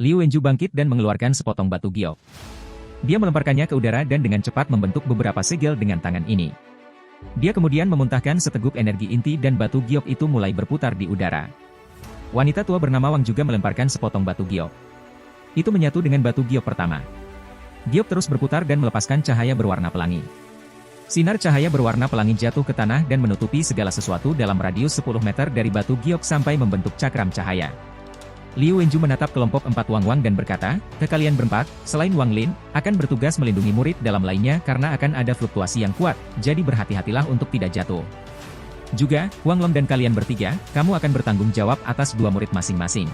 Liu Wenju bangkit dan mengeluarkan sepotong batu giok. Dia melemparkannya ke udara dan dengan cepat membentuk beberapa segel dengan tangan ini. Dia kemudian memuntahkan seteguk energi inti dan batu giok itu mulai berputar di udara. Wanita tua bernama Wang juga melemparkan sepotong batu giok. Itu menyatu dengan batu giok pertama. Giok terus berputar dan melepaskan cahaya berwarna pelangi. Sinar cahaya berwarna pelangi jatuh ke tanah dan menutupi segala sesuatu dalam radius 10 meter dari batu giok sampai membentuk cakram cahaya. Liu Wenju menatap kelompok 4 Wang dan berkata, kalian berempat, selain Wang Lin, akan bertugas melindungi murid dalam lainnya karena akan ada fluktuasi yang kuat, jadi berhati-hatilah untuk tidak jatuh. Juga, Wang Long dan kalian bertiga, kamu akan bertanggung jawab atas 2 murid masing-masing.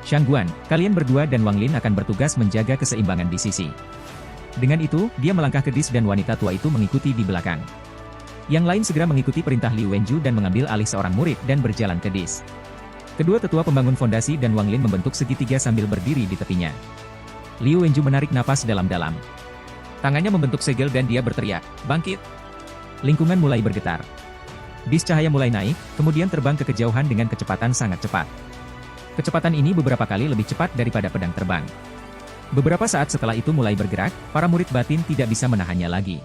Shangguan, kalian berdua dan Wang Lin akan bertugas menjaga keseimbangan di sisi. Dengan itu, dia melangkah ke Dis dan wanita tua itu mengikuti di belakang. Yang lain segera mengikuti perintah Liu Wenju dan mengambil alih seorang murid dan berjalan ke Dis. Kedua tetua pembangun fondasi dan Wang Lin membentuk segitiga sambil berdiri di tepinya. Liu Wenju menarik napas dalam-dalam. Tangannya membentuk segel dan dia berteriak, bangkit! Lingkungan mulai bergetar. Dis cahaya mulai naik, kemudian terbang ke kejauhan dengan kecepatan sangat cepat. Kecepatan ini beberapa kali lebih cepat daripada pedang terbang. Beberapa saat setelah itu mulai bergerak, para murid batin tidak bisa menahannya lagi.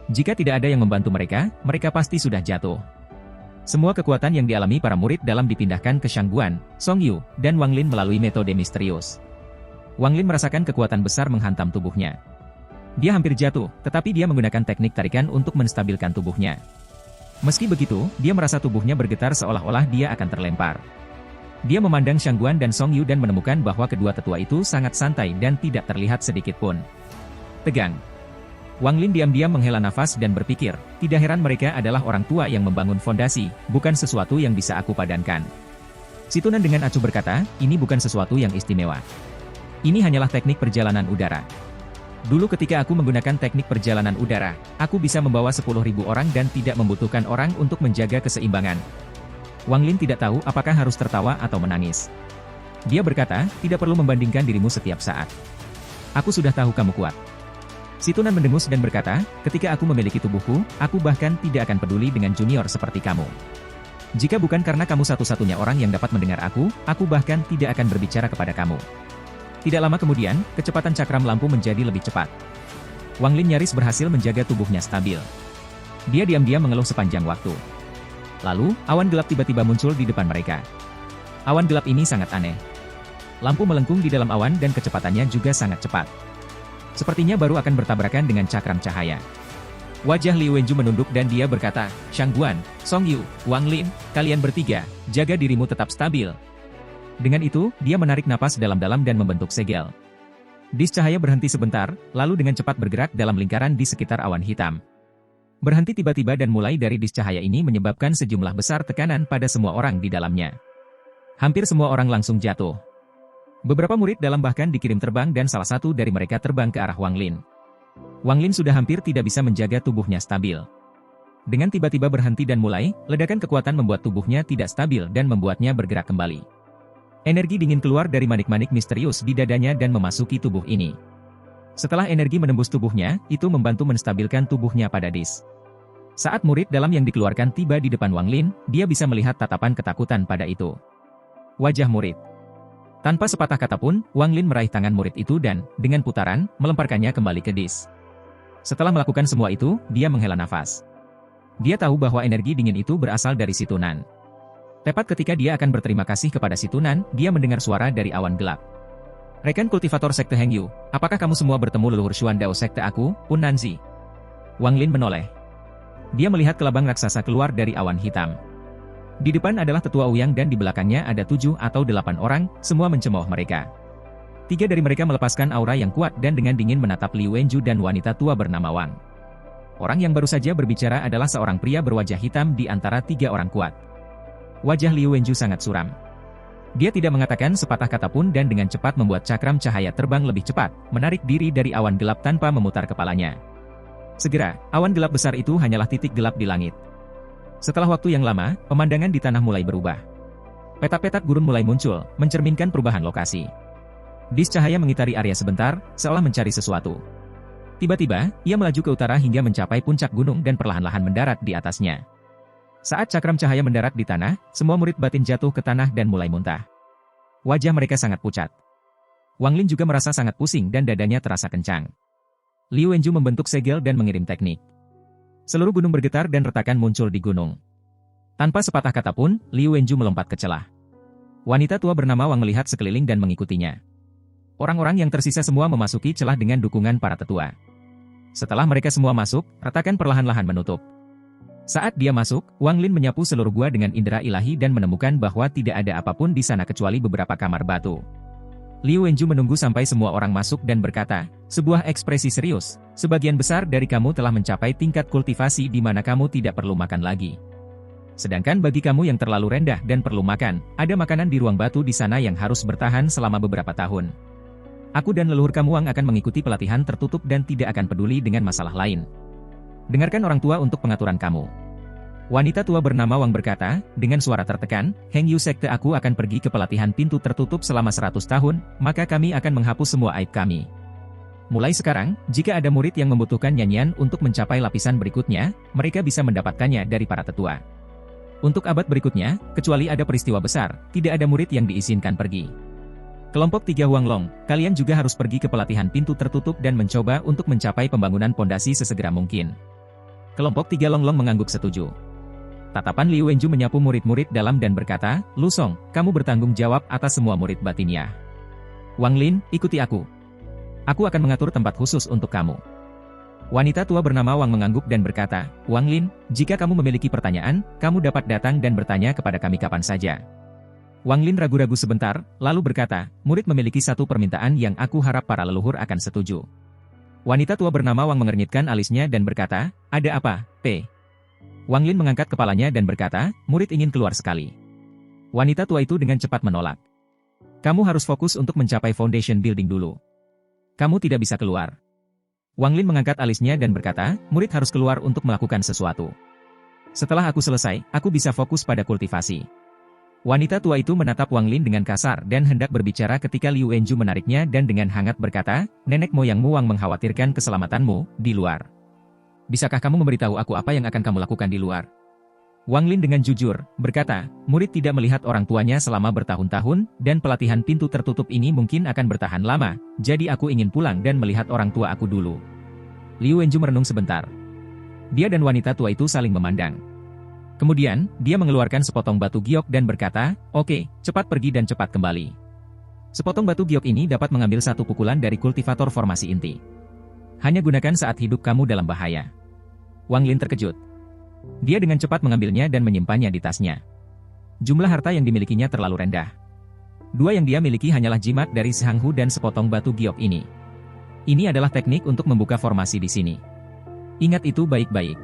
Jika tidak ada yang membantu mereka, mereka pasti sudah jatuh. Semua kekuatan yang dialami para murid dalam dipindahkan ke Shangguan, Song Yu, dan Wang Lin melalui metode misterius. Wang Lin merasakan kekuatan besar menghantam tubuhnya. Dia hampir jatuh, tetapi dia menggunakan teknik tarikan untuk menstabilkan tubuhnya. Meski begitu, dia merasa tubuhnya bergetar seolah-olah dia akan terlempar. Dia memandang Shangguan dan Song Yu dan menemukan bahwa kedua tetua itu sangat santai dan tidak terlihat sedikit pun tegang. Wang Lin diam-diam menghela nafas dan berpikir, tidak heran mereka adalah orang tua yang membangun fondasi, bukan sesuatu yang bisa aku padankan. Situnan dengan acuh berkata, ini bukan sesuatu yang istimewa. Ini hanyalah teknik perjalanan udara. Dulu ketika aku menggunakan teknik perjalanan udara, aku bisa membawa 10.000 orang dan tidak membutuhkan orang untuk menjaga keseimbangan. Wang Lin tidak tahu apakah harus tertawa atau menangis. Dia berkata, tidak perlu membandingkan dirimu setiap saat. Aku sudah tahu kamu kuat. Situnan mendengus dan berkata, ketika aku memiliki tubuhku, aku bahkan tidak akan peduli dengan junior seperti kamu. Jika bukan karena kamu satu-satunya orang yang dapat mendengar aku bahkan tidak akan berbicara kepada kamu. Tidak lama kemudian, kecepatan cakram lampu menjadi lebih cepat. Wang Lin nyaris berhasil menjaga tubuhnya stabil. Dia diam-diam mengeluh sepanjang waktu. Lalu, awan gelap tiba-tiba muncul di depan mereka. Awan gelap ini sangat aneh. Lampu melengkung di dalam awan dan kecepatannya juga sangat cepat. Sepertinya baru akan bertabrakan dengan cakram cahaya. Wajah Liu Wenju menunduk dan dia berkata, Shangguan, Song Yu, Wang Lin, kalian bertiga, jaga dirimu tetap stabil. Dengan itu, dia menarik napas dalam-dalam dan membentuk segel. Dis cahaya berhenti sebentar, lalu dengan cepat bergerak dalam lingkaran di sekitar awan hitam. Berhenti tiba-tiba dan mulai dari dis cahaya ini menyebabkan sejumlah besar tekanan pada semua orang di dalamnya. Hampir semua orang langsung jatuh. Beberapa murid dalam bahkan dikirim terbang dan salah satu dari mereka terbang ke arah Wang Lin. Wang Lin sudah hampir tidak bisa menjaga tubuhnya stabil. Dengan tiba-tiba berhenti dan mulai, ledakan kekuatan membuat tubuhnya tidak stabil dan membuatnya bergerak kembali. Energi dingin keluar dari manik-manik misterius di dadanya dan memasuki tubuh ini. Setelah energi menembus tubuhnya, itu membantu menstabilkan tubuhnya pada dis. Saat murid dalam yang dikeluarkan tiba di depan Wang Lin, dia bisa melihat tatapan ketakutan pada itu. Wajah murid. Tanpa sepatah kata pun, Wang Lin meraih tangan murid itu dan, dengan putaran, melemparkannya kembali ke dis. Setelah melakukan semua itu, dia menghela nafas. Dia tahu bahwa energi dingin itu berasal dari Situnan. Tepat ketika dia akan berterima kasih kepada Situnan, dia mendengar suara dari awan gelap. Rekan kultivator sekte Hengyu, apakah kamu semua bertemu leluhur Xuan Dao sekte aku, Pun Nanzi? Wang Lin menoleh. Dia melihat kelabang raksasa keluar dari awan hitam. Di depan adalah tetua Ouyang dan di belakangnya ada 7 atau 8 orang, semua mencemooh mereka. 3 dari mereka melepaskan aura yang kuat dan dengan dingin menatap Liu Wenju dan wanita tua bernama Wang. Orang yang baru saja berbicara adalah seorang pria berwajah hitam di antara 3 orang kuat. Wajah Liu Wenju sangat suram. Dia tidak mengatakan sepatah kata pun dan dengan cepat membuat cakram cahaya terbang lebih cepat, menarik diri dari awan gelap tanpa memutar kepalanya. Segera, awan gelap besar itu hanyalah titik gelap di langit. Setelah waktu yang lama, pemandangan di tanah mulai berubah. Petak-petak gurun mulai muncul, mencerminkan perubahan lokasi. Dis cahaya mengitari area sebentar, seolah mencari sesuatu. Tiba-tiba, ia melaju ke utara hingga mencapai puncak gunung dan perlahan-lahan mendarat di atasnya. Saat cakram cahaya mendarat di tanah, semua murid batin jatuh ke tanah dan mulai muntah. Wajah mereka sangat pucat. Wang Lin juga merasa sangat pusing dan dadanya terasa kencang. Liu Wenju membentuk segel dan mengirim teknik. Seluruh gunung bergetar dan retakan muncul di gunung. Tanpa sepatah kata pun, Liu Wenju melompat ke celah. Wanita tua bernama Wang melihat sekeliling dan mengikutinya. Orang-orang yang tersisa semua memasuki celah dengan dukungan para tetua. Setelah mereka semua masuk, retakan perlahan-lahan menutup. Saat dia masuk, Wang Lin menyapu seluruh gua dengan indera ilahi dan menemukan bahwa tidak ada apapun di sana kecuali beberapa kamar batu. Liu Wenju menunggu sampai semua orang masuk dan berkata, sebuah ekspresi serius, sebagian besar dari kamu telah mencapai tingkat kultivasi di mana kamu tidak perlu makan lagi. Sedangkan bagi kamu yang terlalu rendah dan perlu makan, ada makanan di ruang batu di sana yang harus bertahan selama beberapa tahun. Aku dan leluhur kamu Wang akan mengikuti pelatihan tertutup dan tidak akan peduli dengan masalah lain. Dengarkan orang tua untuk pengaturan kamu. Wanita tua bernama Wang berkata, dengan suara tertekan, Heng Yu sekte aku akan pergi ke pelatihan pintu tertutup selama 100 tahun, maka kami akan menghapus semua aib kami. Mulai sekarang, jika ada murid yang membutuhkan nyanyian untuk mencapai lapisan berikutnya, mereka bisa mendapatkannya dari para tetua. Untuk abad berikutnya, kecuali ada peristiwa besar, tidak ada murid yang diizinkan pergi. Kelompok 3 Huanglong, kalian juga harus pergi ke pelatihan pintu tertutup dan mencoba untuk mencapai pembangunan pondasi sesegera mungkin. Kelompok 3 Longlong mengangguk setuju. Tatapan Liu Wenju menyapu murid-murid dalam dan berkata, Lu Song, kamu bertanggung jawab atas semua murid batinnya. Wang Lin, ikuti aku. Aku akan mengatur tempat khusus untuk kamu. Wanita tua bernama Wang mengangguk dan berkata, Wang Lin, jika kamu memiliki pertanyaan, kamu dapat datang dan bertanya kepada kami kapan saja. Wang Lin ragu-ragu sebentar, lalu berkata, murid memiliki satu permintaan yang aku harap para leluhur akan setuju. Wanita tua bernama Wang mengernyitkan alisnya dan berkata, ada apa, P? Wang Lin mengangkat kepalanya dan berkata, murid ingin keluar sekali. Wanita tua itu dengan cepat menolak. Kamu harus fokus untuk mencapai foundation building dulu. Kamu tidak bisa keluar. Wang Lin mengangkat alisnya dan berkata, murid harus keluar untuk melakukan sesuatu. Setelah aku selesai, aku bisa fokus pada kultivasi. Wanita tua itu menatap Wang Lin dengan kasar dan hendak berbicara ketika Liu Wenju menariknya dan dengan hangat berkata, nenek moyangmu Wang mengkhawatirkan keselamatanmu di luar. Bisakah kamu memberitahu aku apa yang akan kamu lakukan di luar? Wang Lin dengan jujur, berkata, murid tidak melihat orang tuanya selama bertahun-tahun, dan pelatihan pintu tertutup ini mungkin akan bertahan lama, jadi aku ingin pulang dan melihat orang tua aku dulu. Liu Wenju merenung sebentar. Dia dan wanita tua itu saling memandang. Kemudian, dia mengeluarkan sepotong batu giok dan berkata, oke, cepat pergi dan cepat kembali. Sepotong batu giok ini dapat mengambil satu pukulan dari kultivator formasi inti. Hanya gunakan saat hidup kamu dalam bahaya. Wang Lin terkejut. Dia dengan cepat mengambilnya dan menyimpannya di tasnya. Jumlah harta yang dimilikinya terlalu rendah. Dua yang dia miliki hanyalah jimat dari Sehanghu dan sepotong batu giok ini. Ini adalah teknik untuk membuka formasi di sini. Ingat itu baik-baik.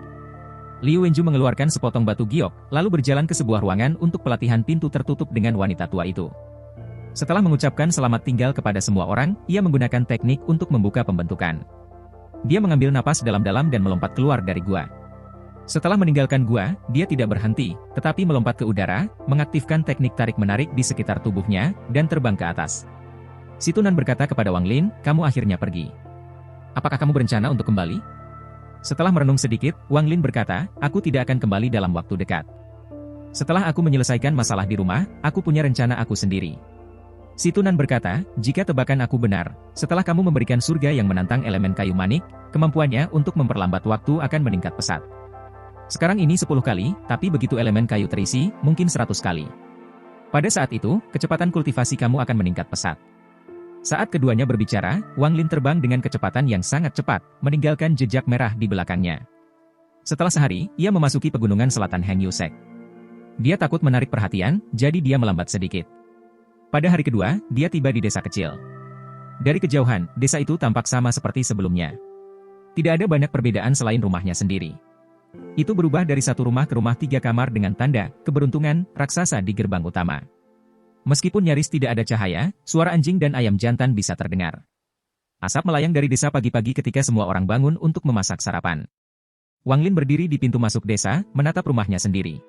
Liu Wenju mengeluarkan sepotong batu giok, lalu berjalan ke sebuah ruangan untuk pelatihan pintu tertutup dengan wanita tua itu. Setelah mengucapkan selamat tinggal kepada semua orang, ia menggunakan teknik untuk membuka pembentukan. Dia mengambil napas dalam-dalam dan melompat keluar dari gua. Setelah meninggalkan gua, dia tidak berhenti, tetapi melompat ke udara, mengaktifkan teknik tarik-menarik di sekitar tubuhnya, dan terbang ke atas. Si Tunan berkata kepada Wang Lin, kamu akhirnya pergi. Apakah kamu berencana untuk kembali? Setelah merenung sedikit, Wang Lin berkata, aku tidak akan kembali dalam waktu dekat. Setelah aku menyelesaikan masalah di rumah, aku punya rencana aku sendiri. Si Tunan berkata, jika tebakan aku benar, setelah kamu memberikan surga yang menantang elemen kayu manik, kemampuannya untuk memperlambat waktu akan meningkat pesat. Sekarang ini 10 kali, tapi begitu elemen kayu terisi, mungkin 100 kali. Pada saat itu, kecepatan kultivasi kamu akan meningkat pesat. Saat keduanya berbicara, Wang Lin terbang dengan kecepatan yang sangat cepat, meninggalkan jejak merah di belakangnya. Setelah sehari, ia memasuki pegunungan selatan Heng Yu Sek. Dia takut menarik perhatian, jadi dia melambat sedikit. Pada hari kedua, dia tiba di desa kecil. Dari kejauhan, desa itu tampak sama seperti sebelumnya. Tidak ada banyak perbedaan selain rumahnya sendiri. Itu berubah dari satu rumah ke rumah 3 kamar dengan tanda, keberuntungan, raksasa di gerbang utama. Meskipun nyaris tidak ada cahaya, suara anjing dan ayam jantan bisa terdengar. Asap melayang dari desa pagi-pagi ketika semua orang bangun untuk memasak sarapan. Wang Lin berdiri di pintu masuk desa, menatap rumahnya sendiri.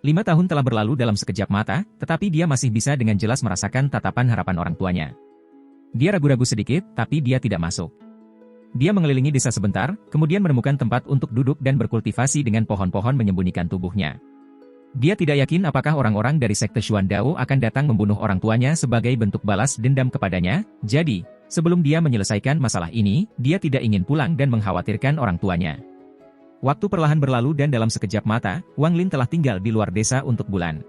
5 tahun telah berlalu dalam sekejap mata, tetapi dia masih bisa dengan jelas merasakan tatapan harapan orang tuanya. Dia ragu-ragu sedikit, tapi dia tidak masuk. Dia mengelilingi desa sebentar, kemudian menemukan tempat untuk duduk dan berkultivasi dengan pohon-pohon menyembunyikan tubuhnya. Dia tidak yakin apakah orang-orang dari sekte Xuan Dao akan datang membunuh orang tuanya sebagai bentuk balas dendam kepadanya, jadi, sebelum dia menyelesaikan masalah ini, dia tidak ingin pulang dan mengkhawatirkan orang tuanya. Waktu perlahan berlalu dan dalam sekejap mata, Wang Lin telah tinggal di luar desa untuk bulan.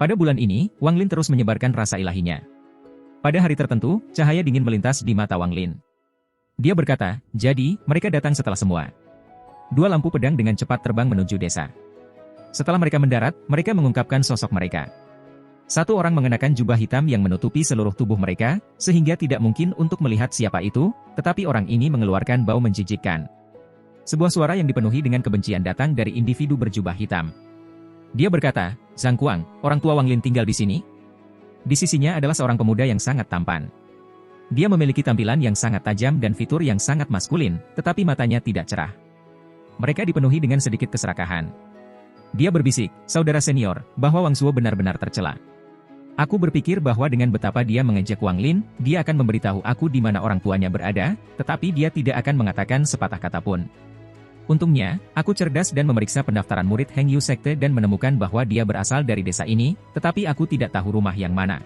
Pada bulan ini, Wang Lin terus menyebarkan rasa ilahinya. Pada hari tertentu, cahaya dingin melintas di mata Wang Lin. Dia berkata, jadi, mereka datang setelah semua. Dua lampu pedang dengan cepat terbang menuju desa. Setelah mereka mendarat, mereka mengungkapkan sosok mereka. Satu orang mengenakan jubah hitam yang menutupi seluruh tubuh mereka, sehingga tidak mungkin untuk melihat siapa itu, tetapi orang ini mengeluarkan bau menjijikkan. Sebuah suara yang dipenuhi dengan kebencian datang dari individu berjubah hitam. Dia berkata, Zhang Kuang, orang tua Wang Lin tinggal di sini? Di sisinya adalah seorang pemuda yang sangat tampan. Dia memiliki tampilan yang sangat tajam dan fitur yang sangat maskulin, tetapi matanya tidak cerah. Mereka dipenuhi dengan sedikit keserakahan. Dia berbisik, saudara senior, bahwa Wang Suo benar-benar tercela. Aku berpikir bahwa dengan betapa dia mengejek Wang Lin, dia akan memberitahu aku di mana orang tuanya berada, tetapi dia tidak akan mengatakan sepatah kata pun. Untungnya, aku cerdas dan memeriksa pendaftaran murid Heng Yu Sekte dan menemukan bahwa dia berasal dari desa ini, tetapi aku tidak tahu rumah yang mana.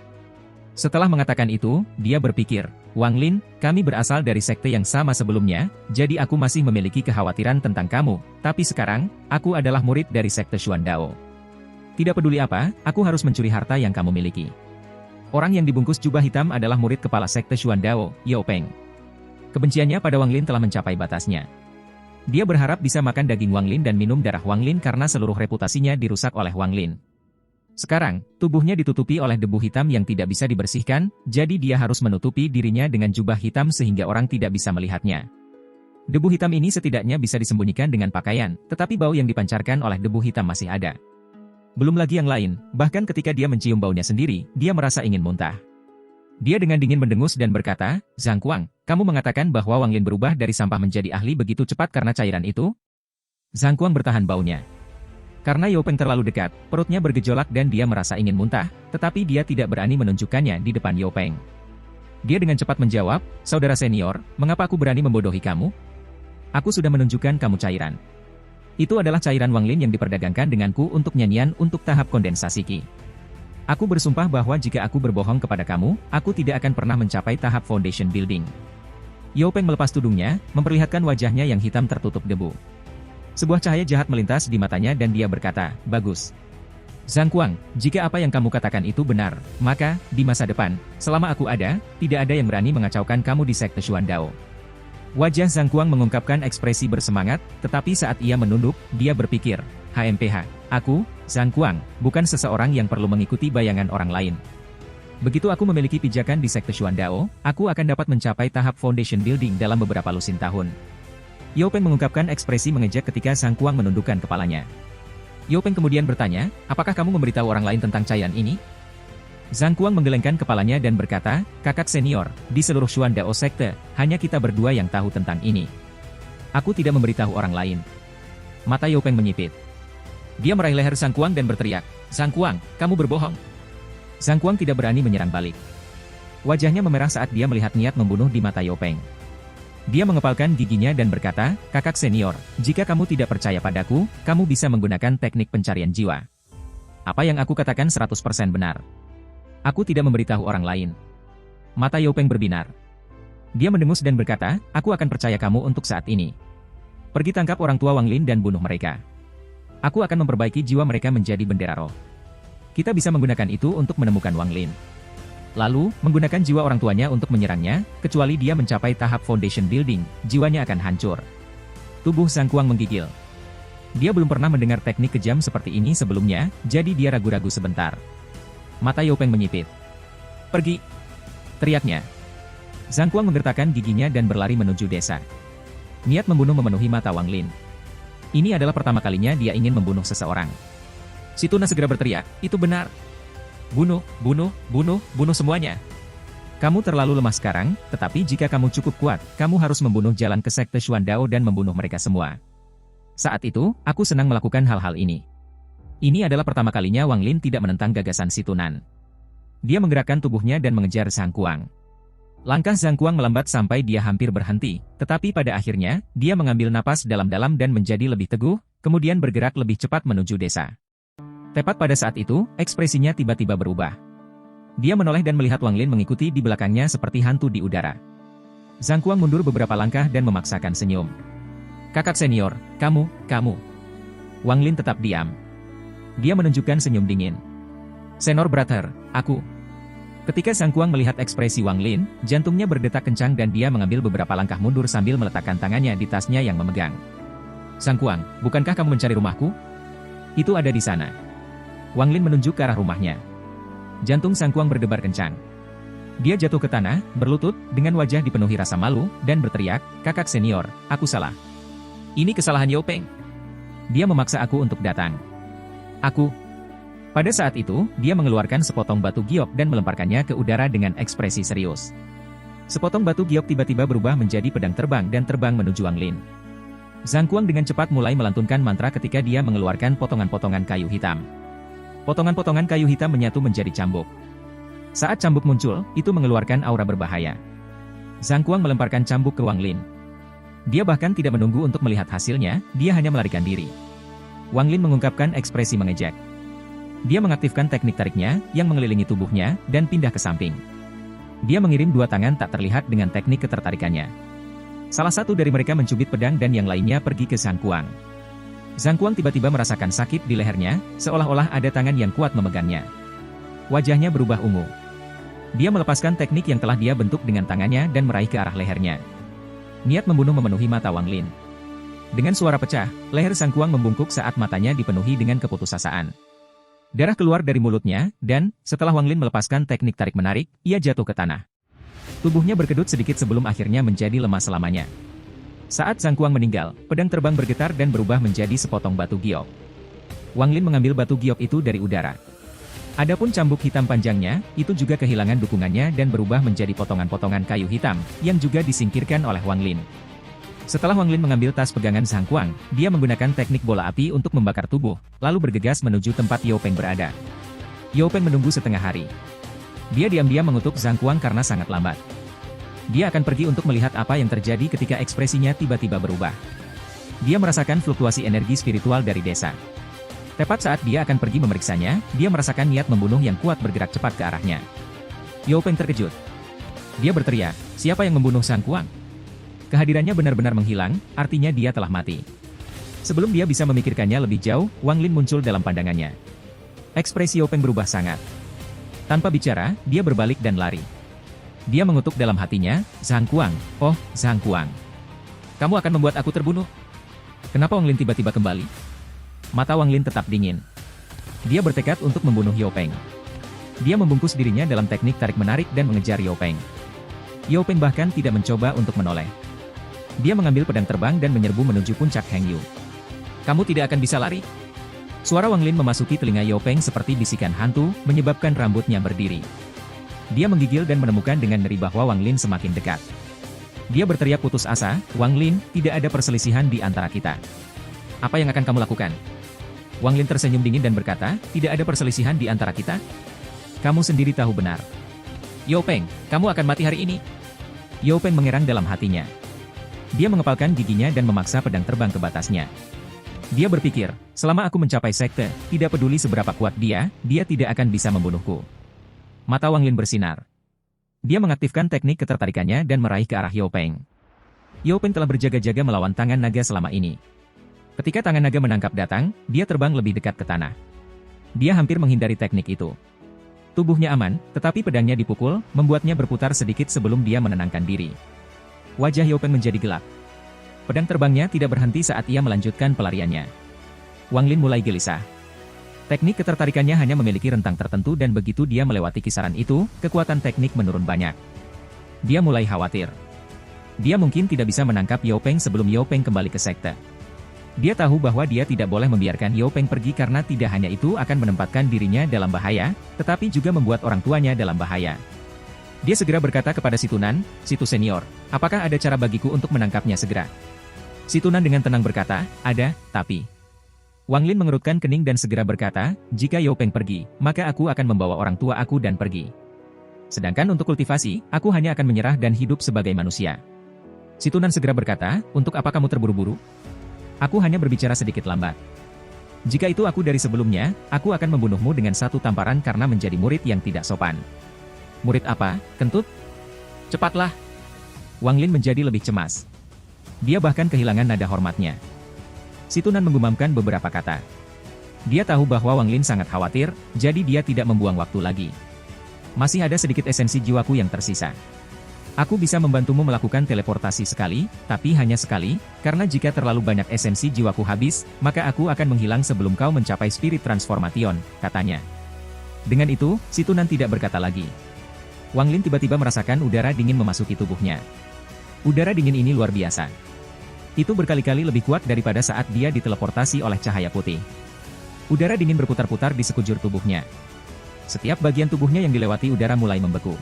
Setelah mengatakan itu, dia berpikir, Wang Lin, kami berasal dari sekte yang sama sebelumnya, jadi aku masih memiliki kekhawatiran tentang kamu, tapi sekarang, aku adalah murid dari sekte Xuan Dao. Tidak peduli apa, aku harus mencuri harta yang kamu miliki. Orang yang dibungkus jubah hitam adalah murid kepala sekte Xuan Dao, Yao Peng. Kebenciannya pada Wang Lin telah mencapai batasnya. Dia berharap bisa makan daging Wang Lin dan minum darah Wang Lin karena seluruh reputasinya dirusak oleh Wang Lin. Sekarang, tubuhnya ditutupi oleh debu hitam yang tidak bisa dibersihkan, jadi dia harus menutupi dirinya dengan jubah hitam sehingga orang tidak bisa melihatnya. Debu hitam ini setidaknya bisa disembunyikan dengan pakaian, tetapi bau yang dipancarkan oleh debu hitam masih ada. Belum lagi yang lain, bahkan ketika dia mencium baunya sendiri, dia merasa ingin muntah. Dia dengan dingin mendengus dan berkata, Zhang Kuang, kamu mengatakan bahwa Wang Lin berubah dari sampah menjadi ahli begitu cepat karena cairan itu? Zhang Kuang bertahan baunya. Karena Yao Peng terlalu dekat, perutnya bergejolak dan dia merasa ingin muntah, tetapi dia tidak berani menunjukkannya di depan Yao Peng. Dia dengan cepat menjawab, saudara senior, mengapa aku berani membodohi kamu? Aku sudah menunjukkan kamu cairan. Itu adalah cairan Wang Lin yang diperdagangkan denganku untuk nyanyian untuk tahap kondensasi Qi. Aku bersumpah bahwa jika aku berbohong kepada kamu, aku tidak akan pernah mencapai tahap foundation building. Yao Peng melepas tudungnya, memperlihatkan wajahnya yang hitam tertutup debu. Sebuah cahaya jahat melintas di matanya dan dia berkata, bagus. Zhang Kuang, jika apa yang kamu katakan itu benar, maka, di masa depan, selama aku ada, tidak ada yang berani mengacaukan kamu di sekte Xuan Dao. Wajah Zhang Kuang mengungkapkan ekspresi bersemangat, tetapi saat ia menunduk, dia berpikir, HMPH, aku, Zhang Kuang, bukan seseorang yang perlu mengikuti bayangan orang lain. Begitu aku memiliki pijakan di sekte Xuan Dao, aku akan dapat mencapai tahap foundation building dalam beberapa lusin tahun. Yao Peng mengungkapkan ekspresi mengejek ketika Zhang Kuang menundukkan kepalanya. Yao Peng kemudian bertanya, apakah kamu memberitahu orang lain tentang cairan ini? Zhang Kuang menggelengkan kepalanya dan berkata, kakak senior, di seluruh Xuan Dao Sekte, hanya kita berdua yang tahu tentang ini. Aku tidak memberitahu orang lain. Mata Yao Peng menyipit. Dia meraih leher Zhang Kuang dan berteriak, Zhang Kuang, kamu berbohong. Zhang Kuang tidak berani menyerang balik. Wajahnya memerah saat dia melihat niat membunuh di mata Yao Peng. Dia mengepalkan giginya dan berkata, kakak senior, jika kamu tidak percaya padaku, kamu bisa menggunakan teknik pencarian jiwa. Apa yang aku katakan 100% benar. Aku tidak memberitahu orang lain. Mata Yao Peng berbinar. Dia mendengus dan berkata, aku akan percaya kamu untuk saat ini. Pergi tangkap orang tua Wang Lin dan bunuh mereka. Aku akan memperbaiki jiwa mereka menjadi bendera roh. Kita bisa menggunakan itu untuk menemukan Wang Lin. Lalu, menggunakan jiwa orang tuanya untuk menyerangnya, kecuali dia mencapai tahap foundation building, jiwanya akan hancur. Tubuh Zhang Kuang menggigil. Dia belum pernah mendengar teknik kejam seperti ini sebelumnya, jadi dia ragu-ragu sebentar. Mata Yao Peng menyipit. Pergi! Teriaknya. Zhang Kuang menggertakkan giginya dan berlari menuju desa. Niat membunuh memenuhi mata Wang Lin. Ini adalah pertama kalinya dia ingin membunuh seseorang. Si tuna segera berteriak, itu benar. Bunuh, bunuh, bunuh, bunuh semuanya. Kamu terlalu lemah sekarang, tetapi jika kamu cukup kuat, kamu harus membunuh jalan ke sekte Xuan Dao dan membunuh mereka semua. Saat itu, aku senang melakukan hal-hal ini. Ini adalah pertama kalinya Wang Lin tidak menentang gagasan si Tunan. Dia menggerakkan tubuhnya dan mengejar Zhang Kuang. Langkah Zhang Kuang melambat sampai dia hampir berhenti, tetapi pada akhirnya, dia mengambil napas dalam-dalam dan menjadi lebih teguh, kemudian bergerak lebih cepat menuju desa. Tepat pada saat itu, ekspresinya tiba-tiba berubah. Dia menoleh dan melihat Wang Lin mengikuti di belakangnya seperti hantu di udara. Zhang Kuang mundur beberapa langkah dan memaksakan senyum. Kakak senior, kamu. Wang Lin tetap diam. Dia menunjukkan senyum dingin. Senior brother, aku. Ketika Zhang Kuang melihat ekspresi Wang Lin, jantungnya berdetak kencang dan dia mengambil beberapa langkah mundur sambil meletakkan tangannya di tasnya yang memegang. Zhang Kuang, bukankah kamu mencari rumahku? Itu ada di sana. Wang Lin menunjuk ke arah rumahnya. Jantung Zhang Kuang berdebar kencang. Dia jatuh ke tanah, berlutut, dengan wajah dipenuhi rasa malu, dan berteriak, kakak senior, aku salah. Ini kesalahan Yao Peng. Dia memaksa aku untuk datang. Aku. Pada saat itu, dia mengeluarkan sepotong batu giok dan melemparkannya ke udara dengan ekspresi serius. Sepotong batu giok tiba-tiba berubah menjadi pedang terbang dan terbang menuju Wang Lin. Zhang Kuang dengan cepat mulai melantunkan mantra ketika dia mengeluarkan potongan-potongan kayu hitam. Potongan-potongan kayu hitam menyatu menjadi cambuk. Saat cambuk muncul, itu mengeluarkan aura berbahaya. Zhang Kuang melemparkan cambuk ke Wang Lin. Dia bahkan tidak menunggu untuk melihat hasilnya, dia hanya melarikan diri. Wang Lin mengungkapkan ekspresi mengejek. Dia mengaktifkan teknik tariknya, yang mengelilingi tubuhnya, dan pindah ke samping. Dia mengirim dua tangan tak terlihat dengan teknik ketertarikannya. Salah satu dari mereka mencubit pedang dan yang lainnya pergi ke Zhang Kuang. Zhang Kuang tiba-tiba merasakan sakit di lehernya, seolah-olah ada tangan yang kuat memegangnya. Wajahnya berubah ungu. Dia melepaskan teknik yang telah dia bentuk dengan tangannya dan meraih ke arah lehernya. Niat membunuh memenuhi mata Wang Lin. Dengan suara pecah, leher Zhang Kuang membungkuk saat matanya dipenuhi dengan keputusasaan. Darah keluar dari mulutnya, dan, setelah Wang Lin melepaskan teknik tarik-menarik, ia jatuh ke tanah. Tubuhnya berkedut sedikit sebelum akhirnya menjadi lemah selamanya. Saat Zhang Kuang meninggal, pedang terbang bergetar dan berubah menjadi sepotong batu giok. Wang Lin mengambil batu giok itu dari udara. Adapun cambuk hitam panjangnya, itu juga kehilangan dukungannya dan berubah menjadi potongan-potongan kayu hitam, yang juga disingkirkan oleh Wang Lin. Setelah Wang Lin mengambil tas pegangan Zhang Kuang, dia menggunakan teknik bola api untuk membakar tubuh, lalu bergegas menuju tempat Yao Peng berada. Yao Peng menunggu setengah hari. Dia diam-diam mengutuk Zhang Kuang karena sangat lambat. Dia akan pergi untuk melihat apa yang terjadi ketika ekspresinya tiba-tiba berubah. Dia merasakan fluktuasi energi spiritual dari desa. Tepat saat dia akan pergi memeriksanya, dia merasakan niat membunuh yang kuat bergerak cepat ke arahnya. Yao Peng terkejut. Dia berteriak, siapa yang membunuh Zhang Kuang? Kehadirannya benar-benar menghilang, artinya dia telah mati. Sebelum dia bisa memikirkannya lebih jauh, Wang Lin muncul dalam pandangannya. Ekspresi Yao Peng berubah sangat. Tanpa bicara, dia berbalik dan lari. Dia mengutuk dalam hatinya, Zhang Kuang, oh, Zhang Kuang. Kamu akan membuat aku terbunuh. Kenapa Wang Lin tiba-tiba kembali? Mata Wang Lin tetap dingin. Dia bertekad untuk membunuh Yao Peng. Dia membungkus dirinya dalam teknik tarik-menarik dan mengejar Yao Peng. Yao Peng bahkan tidak mencoba untuk menoleh. Dia mengambil pedang terbang dan menyerbu menuju puncak Heng Yu. Kamu tidak akan bisa lari. Suara Wang Lin memasuki telinga Yao Peng seperti bisikan hantu, menyebabkan rambutnya berdiri. Dia menggigil dan menemukan dengan ngeri bahwa Wang Lin semakin dekat. Dia berteriak putus asa, Wang Lin, tidak ada perselisihan di antara kita. Apa yang akan kamu lakukan? Wang Lin tersenyum dingin dan berkata, tidak ada perselisihan di antara kita? Kamu sendiri tahu benar. Yao Peng, kamu akan mati hari ini. Yao Peng mengerang dalam hatinya. Dia mengepalkan giginya dan memaksa pedang terbang ke batasnya. Dia berpikir, selama aku mencapai sekte, tidak peduli seberapa kuat dia tidak akan bisa membunuhku. Mata Wang Lin bersinar. Dia mengaktifkan teknik ketertarikannya dan meraih ke arah Yao Peng. Yao Peng telah berjaga-jaga melawan tangan naga selama ini. Ketika tangan naga menangkap datang, dia terbang lebih dekat ke tanah. Dia hampir menghindari teknik itu. Tubuhnya aman, tetapi pedangnya dipukul, membuatnya berputar sedikit sebelum dia menenangkan diri. Wajah Yao Peng menjadi gelap. Pedang terbangnya tidak berhenti saat ia melanjutkan pelariannya. Wang Lin mulai gelisah. Teknik ketertarikannya hanya memiliki rentang tertentu dan begitu dia melewati kisaran itu, kekuatan teknik menurun banyak. Dia mulai khawatir. Dia mungkin tidak bisa menangkap Yao Peng sebelum Yao Peng kembali ke sekte. Dia tahu bahwa dia tidak boleh membiarkan Yao Peng pergi karena tidak hanya itu akan menempatkan dirinya dalam bahaya, tetapi juga membuat orang tuanya dalam bahaya. Dia segera berkata kepada si Tunan, "Situ senior, apakah ada cara bagiku untuk menangkapnya segera?" Si Tunan dengan tenang berkata, "Ada, tapi..." Wang Lin mengerutkan kening dan segera berkata, "Jika Yao Peng pergi, maka aku akan membawa orang tua aku dan pergi. Sedangkan untuk kultivasi, aku hanya akan menyerah dan hidup sebagai manusia." Si Tunan segera berkata, "Untuk apa kamu terburu-buru? Aku hanya berbicara sedikit lambat." Jika itu aku dari sebelumnya, aku akan membunuhmu dengan satu tamparan karena menjadi murid yang tidak sopan. Murid apa, kentut? Cepatlah. Wang Lin menjadi lebih cemas. Dia bahkan kehilangan nada hormatnya. Si Tunan menggumamkan beberapa kata. Dia tahu bahwa Wang Lin sangat khawatir, jadi dia tidak membuang waktu lagi. Masih ada sedikit esensi jiwaku yang tersisa. Aku bisa membantumu melakukan teleportasi sekali, tapi hanya sekali, karena jika terlalu banyak esensi jiwaku habis, maka aku akan menghilang sebelum kau mencapai spirit transformation, katanya. Dengan itu, si Tunan tidak berkata lagi. Wang Lin tiba-tiba merasakan udara dingin memasuki tubuhnya. Udara dingin ini luar biasa. Itu berkali-kali lebih kuat daripada saat dia diteleportasi oleh cahaya putih. Udara dingin berputar-putar di sekujur tubuhnya. Setiap bagian tubuhnya yang dilewati udara mulai membeku.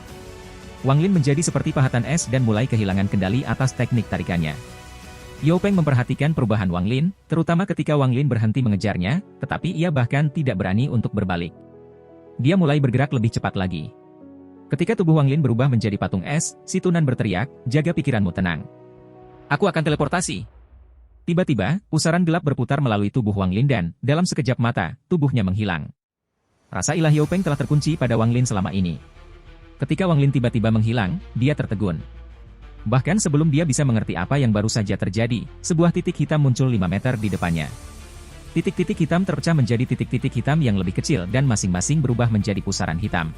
Wang Lin menjadi seperti pahatan es dan mulai kehilangan kendali atas teknik tarikannya. Yao Peng memperhatikan perubahan Wang Lin, terutama ketika Wang Lin berhenti mengejarnya, tetapi ia bahkan tidak berani untuk berbalik. Dia mulai bergerak lebih cepat lagi. Ketika tubuh Wang Lin berubah menjadi patung es, si Tunan berteriak, "Jaga pikiranmu tenang. Aku akan teleportasi." Tiba-tiba, pusaran gelap berputar melalui tubuh Wang Lin dan, dalam sekejap mata, tubuhnya menghilang. Rasa ilah Yao Peng telah terkunci pada Wang Lin selama ini. Ketika Wang Lin tiba-tiba menghilang, dia tertegun. Bahkan sebelum dia bisa mengerti apa yang baru saja terjadi, sebuah titik hitam muncul 5 meter di depannya. Titik-titik hitam terpecah menjadi titik-titik hitam yang lebih kecil dan masing-masing berubah menjadi pusaran hitam.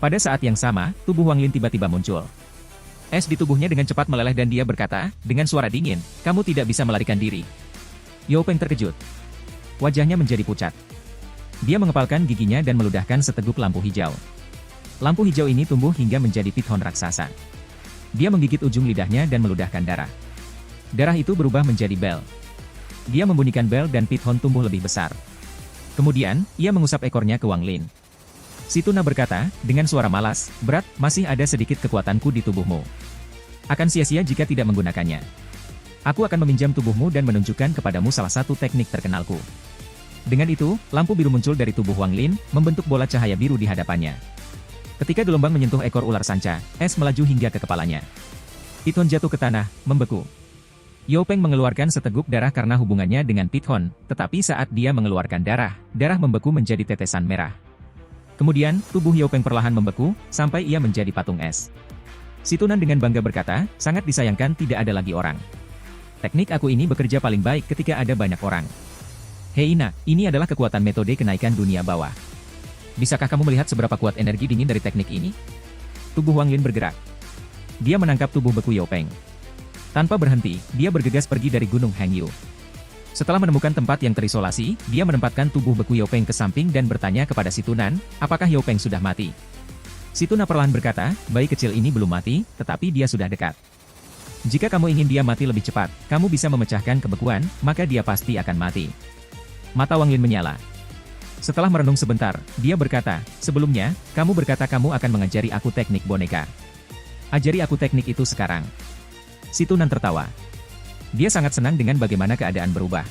Pada saat yang sama, tubuh Wang Lin tiba-tiba muncul. Es di tubuhnya dengan cepat meleleh dan dia berkata, dengan suara dingin, "Kamu tidak bisa melarikan diri." Yao Peng terkejut. Wajahnya menjadi pucat. Dia mengepalkan giginya dan meludahkan seteguk lampu hijau. Lampu hijau ini tumbuh hingga menjadi pithon raksasa. Dia menggigit ujung lidahnya dan meludahkan darah. Darah itu berubah menjadi bel. Dia membunyikan bel dan pithon tumbuh lebih besar. Kemudian, ia mengusap ekornya ke Wang Lin. Si Tuna berkata, dengan suara malas, "Berat, masih ada sedikit kekuatanku di tubuhmu. Akan sia-sia jika tidak menggunakannya. Aku akan meminjam tubuhmu dan menunjukkan kepadamu salah satu teknik terkenalku." Dengan itu, lampu biru muncul dari tubuh Wang Lin, membentuk bola cahaya biru di hadapannya. Ketika gelombang menyentuh ekor ular sanca, es melaju hingga ke kepalanya. Pithon jatuh ke tanah, membeku. Yao Peng mengeluarkan seteguk darah karena hubungannya dengan Pithon, tetapi saat dia mengeluarkan darah, darah membeku menjadi tetesan merah. Kemudian, tubuh Yao Peng perlahan membeku, sampai ia menjadi patung es. Si Tunan dengan bangga berkata, "Sangat disayangkan tidak ada lagi orang. Teknik aku ini bekerja paling baik ketika ada banyak orang." "Hei Ina, ini adalah kekuatan metode kenaikan dunia bawah. Bisakah kamu melihat seberapa kuat energi dingin dari teknik ini?" Tubuh Wang Lin bergerak. Dia menangkap tubuh beku Yao Peng. Tanpa berhenti, dia bergegas pergi dari Gunung Hangyu. Setelah menemukan tempat yang terisolasi, dia menempatkan tubuh beku Yao Peng ke samping dan bertanya kepada si Tunan, apakah Yao Peng sudah mati. Si Tuna perlahan berkata, "Bayi kecil ini belum mati, tetapi dia sudah dekat. Jika kamu ingin dia mati lebih cepat, kamu bisa memecahkan kebekuan, maka dia pasti akan mati." Mata Wang Lin menyala. Setelah merenung sebentar, dia berkata, "Sebelumnya, kamu berkata kamu akan mengajari aku teknik boneka. Ajari aku teknik itu sekarang." Si Tunan tertawa. Dia sangat senang dengan bagaimana keadaan berubah.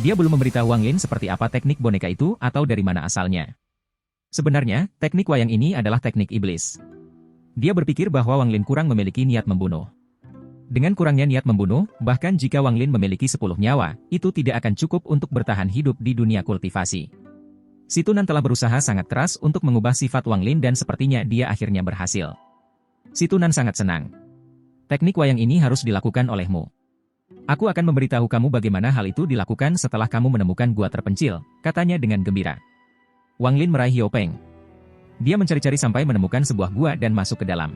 Dia belum memberitahu Wang Lin seperti apa teknik boneka itu atau dari mana asalnya. Sebenarnya, teknik wayang ini adalah teknik iblis. Dia berpikir bahwa Wang Lin kurang memiliki niat membunuh. Dengan kurangnya niat membunuh, bahkan jika Wang Lin memiliki 10 nyawa, itu tidak akan cukup untuk bertahan hidup di dunia kultivasi. Si Tunan telah berusaha sangat keras untuk mengubah sifat Wang Lin dan sepertinya dia akhirnya berhasil. Si Tunan sangat senang. "Teknik wayang ini harus dilakukan olehmu. Aku akan memberitahu kamu bagaimana hal itu dilakukan setelah kamu menemukan gua terpencil," katanya dengan gembira. Wang Lin meraih Yao Peng. Dia mencari-cari sampai menemukan sebuah gua dan masuk ke dalam.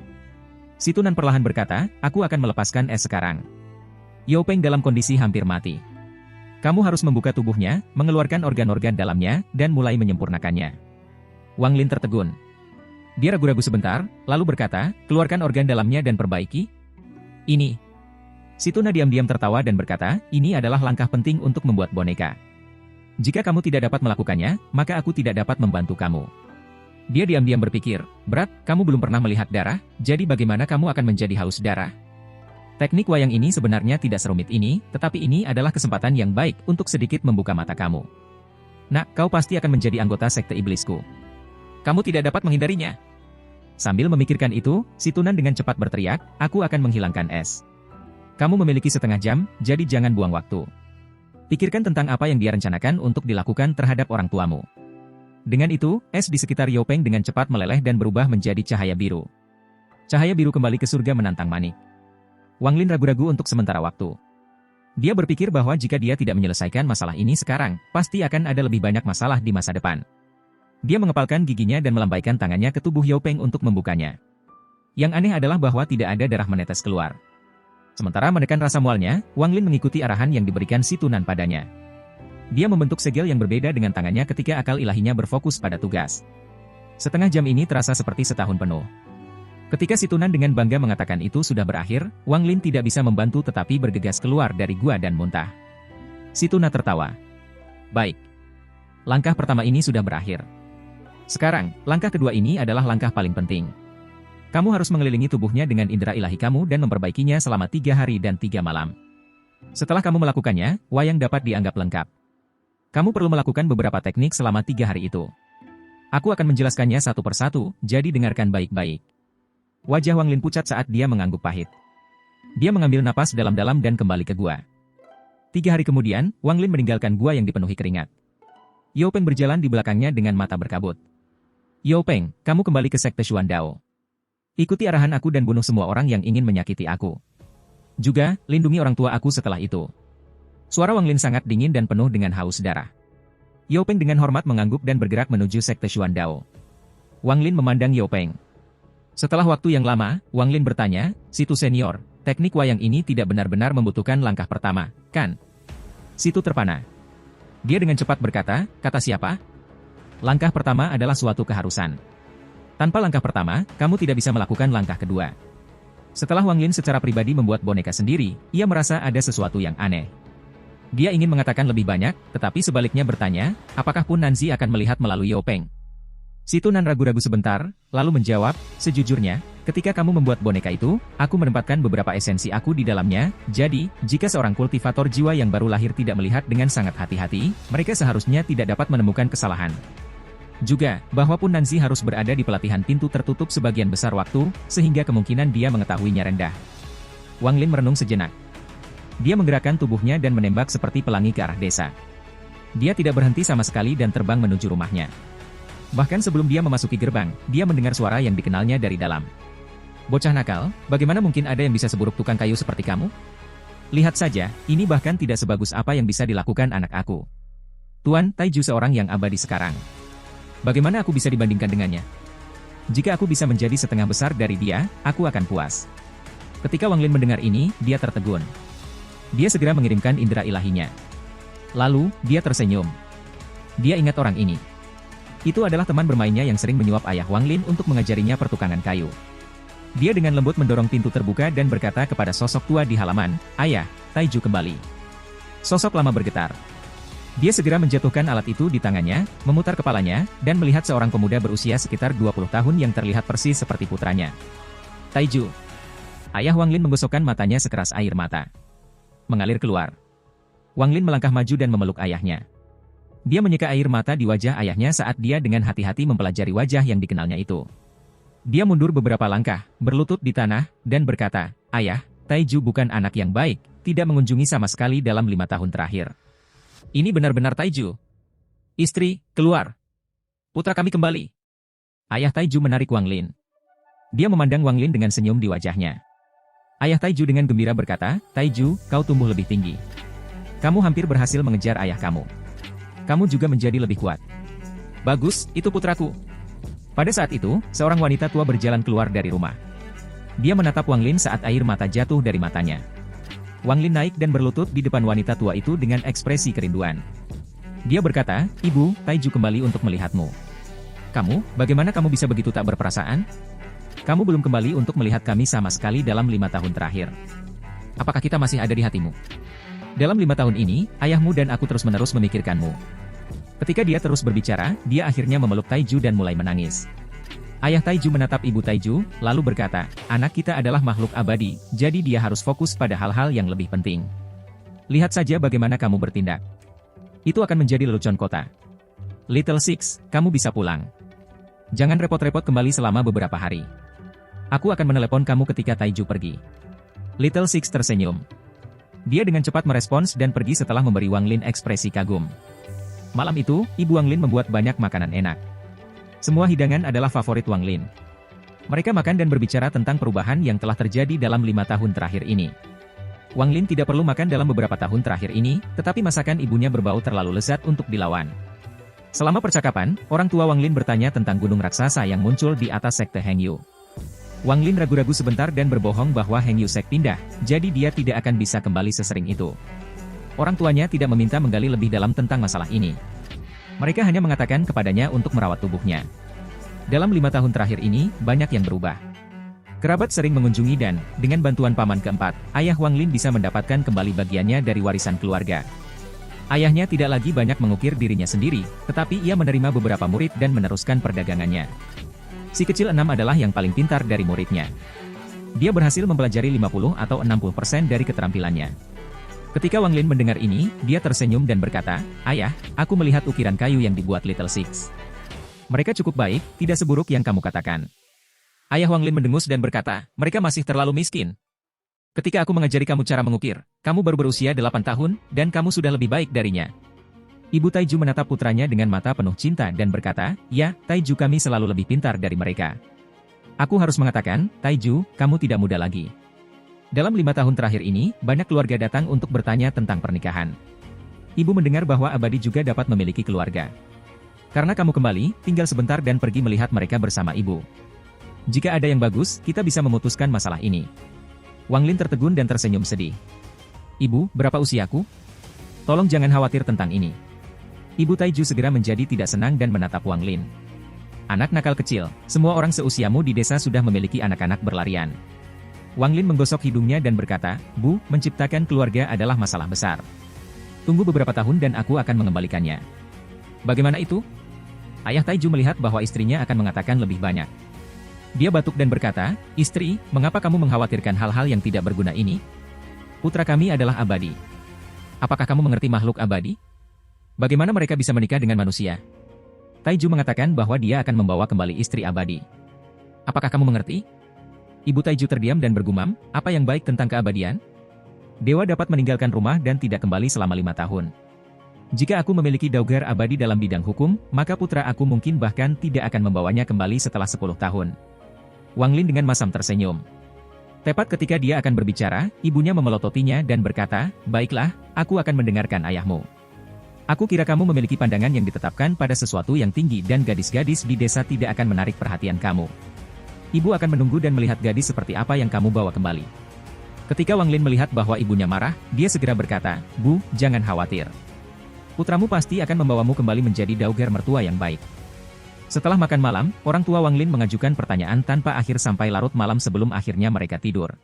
Si Tunan perlahan berkata, "Aku akan melepaskan es sekarang." Yao Peng dalam kondisi hampir mati. "Kamu harus membuka tubuhnya, mengeluarkan organ-organ dalamnya, dan mulai menyempurnakannya." Wang Lin tertegun. Dia ragu-ragu sebentar, lalu berkata, "Keluarkan organ dalamnya dan perbaiki." "Ini." Si Tuna diam-diam tertawa dan berkata, "Ini adalah langkah penting untuk membuat boneka. Jika kamu tidak dapat melakukannya, maka aku tidak dapat membantu kamu." Dia diam-diam berpikir, "Berat, kamu belum pernah melihat darah, jadi bagaimana kamu akan menjadi haus darah?" Teknik wayang ini sebenarnya tidak serumit ini, tetapi ini adalah kesempatan yang baik untuk sedikit membuka mata kamu. "Nak, kau pasti akan menjadi anggota sekte iblisku. Kamu tidak dapat menghindarinya." Sambil memikirkan itu, si Tunan dengan cepat berteriak, "Aku akan menghilangkan es. Kamu memiliki setengah jam, jadi jangan buang waktu." Pikirkan tentang apa yang dia rencanakan untuk dilakukan terhadap orang tuamu. Dengan itu, es di sekitar Yao Peng dengan cepat meleleh dan berubah menjadi cahaya biru. Cahaya biru kembali ke surga menantang manik. Wang Lin ragu-ragu untuk sementara waktu. Dia berpikir bahwa jika dia tidak menyelesaikan masalah ini sekarang, pasti akan ada lebih banyak masalah di masa depan. Dia mengepalkan giginya dan melambaikan tangannya ke tubuh Yao Peng untuk membukanya. Yang aneh adalah bahwa tidak ada darah menetes keluar. Sementara menekan rasa mualnya, Wang Lin mengikuti arahan yang diberikan si Tunan padanya. Dia membentuk segel yang berbeda dengan tangannya ketika akal ilahinya berfokus pada tugas. Setengah jam ini terasa seperti setahun penuh. Ketika si Tunan dengan bangga mengatakan itu sudah berakhir, Wang Lin tidak bisa membantu tetapi bergegas keluar dari gua dan muntah. Si Tunan tertawa. Baik. Langkah pertama ini sudah berakhir. Sekarang, langkah kedua ini adalah langkah paling penting. Kamu harus mengelilingi tubuhnya dengan indera ilahi kamu dan memperbaikinya selama 3 hari dan 3 malam. Setelah kamu melakukannya, wayang dapat dianggap lengkap. Kamu perlu melakukan beberapa teknik selama 3 hari itu. Aku akan menjelaskannya satu persatu, jadi dengarkan baik-baik. Wajah Wang Lin pucat saat dia mengangguk pahit. Dia mengambil napas dalam-dalam dan kembali ke gua. 3 hari kemudian, Wang Lin meninggalkan gua yang dipenuhi keringat. Yao Peng berjalan di belakangnya dengan mata berkabut. Yao Peng, kamu kembali ke sekte Xuan Dao. Ikuti arahan aku dan bunuh semua orang yang ingin menyakiti aku. Juga, lindungi orang tua aku setelah itu. Suara Wang Lin sangat dingin dan penuh dengan haus darah. Yao Peng dengan hormat mengangguk dan bergerak menuju sekte Xuan Dao. Wang Lin memandang Yao Peng. Setelah waktu yang lama, Wang Lin bertanya, "Situ senior, teknik wayang ini tidak benar-benar membutuhkan langkah pertama, kan?" Situ terpana. Dia dengan cepat berkata, "Kata siapa?" Langkah pertama adalah suatu keharusan. Tanpa langkah pertama, kamu tidak bisa melakukan langkah kedua. Setelah Wang Lin secara pribadi membuat boneka sendiri, ia merasa ada sesuatu yang aneh. Dia ingin mengatakan lebih banyak, tetapi sebaliknya bertanya, apakah Pun Nanzi akan melihat melalui Yao Peng? Si Tunan ragu-ragu sebentar, lalu menjawab, sejujurnya, ketika kamu membuat boneka itu, aku menempatkan beberapa esensi aku di dalamnya, jadi, jika seorang kultivator jiwa yang baru lahir tidak melihat dengan sangat hati-hati, mereka seharusnya tidak dapat menemukan kesalahan. Juga, bahwa Pun Nanzi harus berada di pelatihan pintu tertutup sebagian besar waktu, sehingga kemungkinan dia mengetahuinya rendah. Wang Lin merenung sejenak. Dia menggerakkan tubuhnya dan menembak seperti pelangi ke arah desa. Dia tidak berhenti sama sekali dan terbang menuju rumahnya. Bahkan sebelum dia memasuki gerbang, dia mendengar suara yang dikenalnya dari dalam. Bocah nakal, bagaimana mungkin ada yang bisa seburuk tukang kayu seperti kamu? Lihat saja, ini bahkan tidak sebagus apa yang bisa dilakukan anak aku. Tuan Taiju seorang yang abadi sekarang. Bagaimana aku bisa dibandingkan dengannya? Jika aku bisa menjadi setengah besar dari dia, aku akan puas. Ketika Wang Lin mendengar ini, dia tertegun. Dia segera mengirimkan indera ilahinya. Lalu, dia tersenyum. Dia ingat orang ini. Itu adalah teman bermainnya yang sering menyuap ayah Wang Lin untuk mengajarinya pertukangan kayu. Dia dengan lembut mendorong pintu terbuka dan berkata kepada sosok tua di halaman, "Ayah, Taiju kembali." Sosok lama bergetar. Dia segera menjatuhkan alat itu di tangannya, memutar kepalanya, dan melihat seorang pemuda berusia sekitar 20 tahun yang terlihat persis seperti putranya. Taiju. Ayah Wang Lin menggosokkan matanya sekeras air mata. Mengalir keluar. Wang Lin melangkah maju dan memeluk ayahnya. Dia menyeka air mata di wajah ayahnya saat dia dengan hati-hati mempelajari wajah yang dikenalnya itu. Dia mundur beberapa langkah, berlutut di tanah, dan berkata, "Ayah, Taiju bukan anak yang baik, tidak mengunjungi sama sekali dalam 5 tahun terakhir. Ini benar-benar Taiju. Istri, keluar. Putra kami kembali." Ayah Taiju menarik Wang Lin. Dia memandang Wang Lin dengan senyum di wajahnya. Ayah Taiju dengan gembira berkata, "Taiju, kau tumbuh lebih tinggi. Kamu hampir berhasil mengejar ayah kamu. Kamu juga menjadi lebih kuat. Bagus, itu putraku." Pada saat itu, seorang wanita tua berjalan keluar dari rumah. Dia menatap Wang Lin saat air mata jatuh dari matanya. Wang Lin naik dan berlutut di depan wanita tua itu dengan ekspresi kerinduan. Dia berkata, "Ibu, Taiju kembali untuk melihatmu." "Kamu, bagaimana kamu bisa begitu tak berperasaan? Kamu belum kembali untuk melihat kami sama sekali dalam 5 tahun terakhir. Apakah kita masih ada di hatimu? Dalam 5 tahun ini, ayahmu dan aku terus-menerus memikirkanmu." Ketika dia terus berbicara, dia akhirnya memeluk Taiju dan mulai menangis. Ayah Taiju menatap ibu Taiju, lalu berkata, "Anak kita adalah makhluk abadi, jadi dia harus fokus pada hal-hal yang lebih penting. Lihat saja bagaimana kamu bertindak. Itu akan menjadi lelucon kota. Little Six, kamu bisa pulang. Jangan repot-repot kembali selama beberapa hari. Aku akan menelepon kamu ketika Taiju pergi." Little Six tersenyum. Dia dengan cepat merespons dan pergi setelah memberi Wang Lin ekspresi kagum. Malam itu, Ibu Wang Lin membuat banyak makanan enak. Semua hidangan adalah favorit Wang Lin. Mereka makan dan berbicara tentang perubahan yang telah terjadi dalam 5 tahun terakhir ini. Wang Lin tidak perlu makan dalam beberapa tahun terakhir ini, tetapi masakan ibunya berbau terlalu lezat untuk dilawan. Selama percakapan, orang tua Wang Lin bertanya tentang gunung raksasa yang muncul di atas sekte Heng Yu. Wang Lin ragu-ragu sebentar dan berbohong bahwa Heng Yu Sek pindah, jadi dia tidak akan bisa kembali sesering itu. Orang tuanya tidak meminta menggali lebih dalam tentang masalah ini. Mereka hanya mengatakan kepadanya untuk merawat tubuhnya. Dalam 5 tahun terakhir ini, banyak yang berubah. Kerabat sering mengunjungi dan, dengan bantuan paman keempat, ayah Wang Lin bisa mendapatkan kembali bagiannya dari warisan keluarga. Ayahnya tidak lagi banyak mengukir dirinya sendiri, tetapi ia menerima beberapa murid dan meneruskan perdagangannya. Si kecil 6 adalah yang paling pintar dari muridnya. Dia berhasil mempelajari 50 atau 60% dari keterampilannya. Ketika Wang Lin mendengar ini, dia tersenyum dan berkata, "Ayah, aku melihat ukiran kayu yang dibuat Little Six. Mereka cukup baik, tidak seburuk yang kamu katakan." Ayah Wang Lin mendengus dan berkata, "Mereka masih terlalu miskin. Ketika aku mengajari kamu cara mengukir, kamu baru berusia 8 tahun, dan kamu sudah lebih baik darinya." Ibu Taiju menatap putranya dengan mata penuh cinta dan berkata, "Ya, Taiju kami selalu lebih pintar dari mereka." Aku harus mengatakan, Taiju, kamu tidak muda lagi. Dalam 5 tahun terakhir ini, banyak keluarga datang untuk bertanya tentang pernikahan. Ibu mendengar bahwa Abadi juga dapat memiliki keluarga. Karena kamu kembali, tinggal sebentar dan pergi melihat mereka bersama ibu. Jika ada yang bagus, kita bisa memutuskan masalah ini. Wang Lin tertegun dan tersenyum sedih. "Ibu, berapa usiaku? Tolong jangan khawatir tentang ini." Ibu Taiju segera menjadi tidak senang dan menatap Wang Lin. "Anak nakal kecil, semua orang seusiamu di desa sudah memiliki anak-anak berlarian." Wang Lin menggosok hidungnya dan berkata, "Bu, menciptakan keluarga adalah masalah besar. Tunggu beberapa tahun dan aku akan mengembalikannya." "Bagaimana itu?" Ayah Taiju melihat bahwa istrinya akan mengatakan lebih banyak. Dia batuk dan berkata, "Istri, mengapa kamu mengkhawatirkan hal-hal yang tidak berguna ini? Putra kami adalah abadi. Apakah kamu mengerti makhluk abadi? Bagaimana mereka bisa menikah dengan manusia?" Taiju mengatakan bahwa dia akan membawa kembali istri abadi. "Apakah kamu mengerti?" Ibu Taiju terdiam dan bergumam, "Apa yang baik tentang keabadian? Dewa dapat meninggalkan rumah dan tidak kembali selama 5 tahun. Jika aku memiliki daugar abadi dalam bidang hukum, maka putra aku mungkin bahkan tidak akan membawanya kembali setelah 10 tahun. Wang Lin dengan masam tersenyum. Tepat ketika dia akan berbicara, ibunya memelototinya dan berkata, "Baiklah, aku akan mendengarkan ayahmu. Aku kira kamu memiliki pandangan yang ditetapkan pada sesuatu yang tinggi dan gadis-gadis di desa tidak akan menarik perhatian kamu. Ibu akan menunggu dan melihat gadis seperti apa yang kamu bawa kembali." Ketika Wang Lin melihat bahwa ibunya marah, dia segera berkata, "Bu, jangan khawatir. Putramu pasti akan membawamu kembali menjadi daugar mertua yang baik." Setelah makan malam, orang tua Wang Lin mengajukan pertanyaan tanpa akhir sampai larut malam sebelum akhirnya mereka tidur.